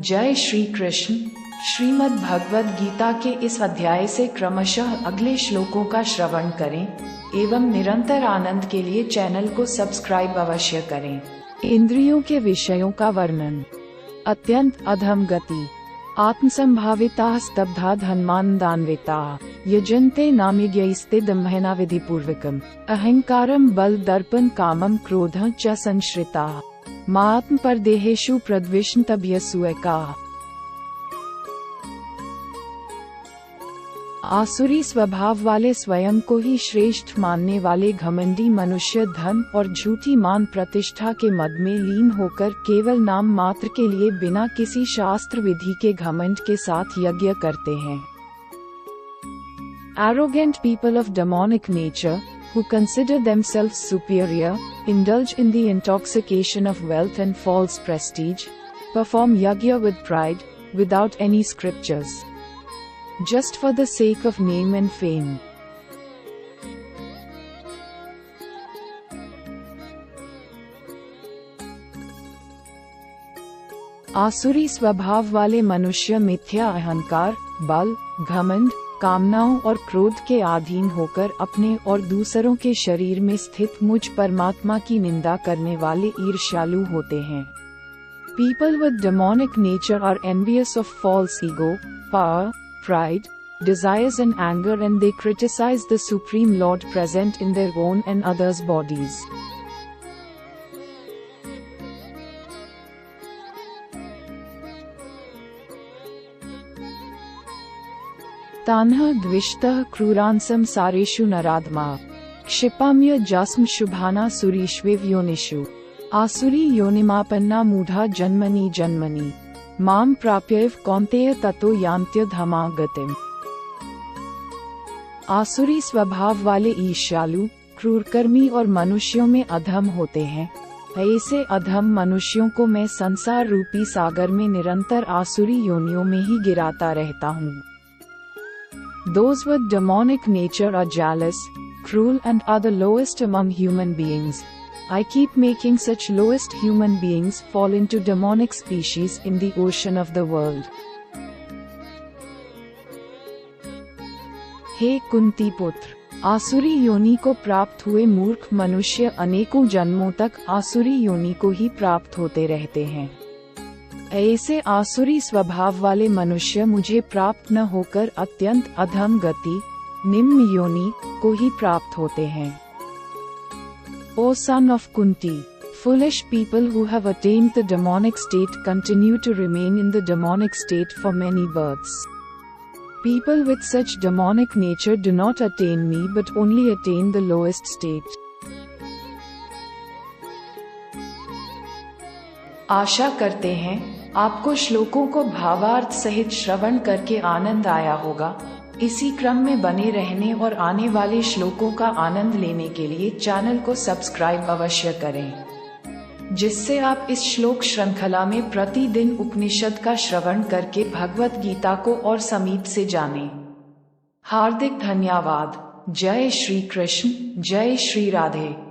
जय श्री कृष्ण। श्रीमद् भगवद गीता के इस अध्याय से क्रमशः अगले श्लोकों का श्रवण करें एवं निरंतर आनंद के लिए चैनल को सब्सक्राइब अवश्य करें। इंद्रियों के विषयों का वर्णन। अत्यंत अधम गति। आत्मसंभाविता स्तब्धा धन्मानदान्विता यजन्ते नाम्यज्ञैस्ते दम्भेना विधिपूर्वकम् अहंकारं बल दर्पण कामं क्रोधं च संश्रिता मात्म परदेहेषु प्रद्विष्णतभ्यसूयका। आसुरी स्वभाव वाले, स्वयं को ही श्रेष्ठ मानने वाले घमंडी मनुष्य धन और झूठी मान प्रतिष्ठा के मद में लीन होकर केवल नाम मात्र के लिए बिना किसी शास्त्र विधि के घमंड के साथ यज्ञ करते हैं। Arrogant people of demonic nature, who consider themselves superior, indulge in the intoxication of wealth and false prestige, perform yajna with pride, without any scriptures, just for the sake of name and fame. आसुरी स्वभाव वाले मनुष्य मिथ्या अहंकार, बल, घमंड, कामनाओं और क्रोध के अधीन होकर अपने और दूसरों के शरीर में स्थित मुझ परमात्मा की निंदा करने वाले ईर्ष्यालु होते हैं। People with demonic nature are envious of false ego, power, pride, desires and anger, and they criticize the Supreme Lord present in their own and others' bodies. तान्ह द्विषतः क्रूरांसम सारेषु नराधमा क्षिपाम्य जस्म शुभाना सुरीष्वेव योनिषु आसुरी योनिमापन्ना मूढ़ा जन्मनि जन्मनि माम प्राप्यैव कौन्तेय ततो यान्त्य धमा गतिम। आसुरी स्वभाव वाले ईर्ष्यालु, क्रूरकर्मी और मनुष्यों में अधम होते हैं। ऐसे अधम मनुष्यों को मैं संसार रूपी सागर में निरंतर आसुरी योनियों में ही गिराता रहता हूँ। Those with demonic nature are jealous, cruel and are the lowest among human beings. I keep making such lowest human beings fall into demonic species in the ocean of the world. हे कुंती पुत्र, आसुरी योनि को प्राप्त हुए मूर्ख मनुष्य अनेकों जन्मों तक आसुरी योनि को ही प्राप्त होते रहते हैं। ऐसे आसुरी स्वभाव वाले मनुष्य मुझे प्राप्त न होकर अत्यंत अधम गति, निम्न योनि को ही प्राप्त होते हैं। O son of Kunti, foolish people who have attained the demonic state continue to remain in the demonic state for many births. People with such demonic nature do not attain me but only attain the lowest state. आशा करते हैं आपको श्लोकों को भावार्थ सहित श्रवण करके आनंद आया होगा। इसी क्रम में बने रहने और आने वाले श्लोकों का आनंद लेने के लिए चैनल को सब्सक्राइब अवश्य करें, जिससे आप इस श्लोक श्रृंखला में प्रतिदिन उपनिषद का श्रवण करके भगवत गीता को और समीप से जानें। हार्दिक धन्यवाद। जय श्री कृष्ण, जय श्री राधे।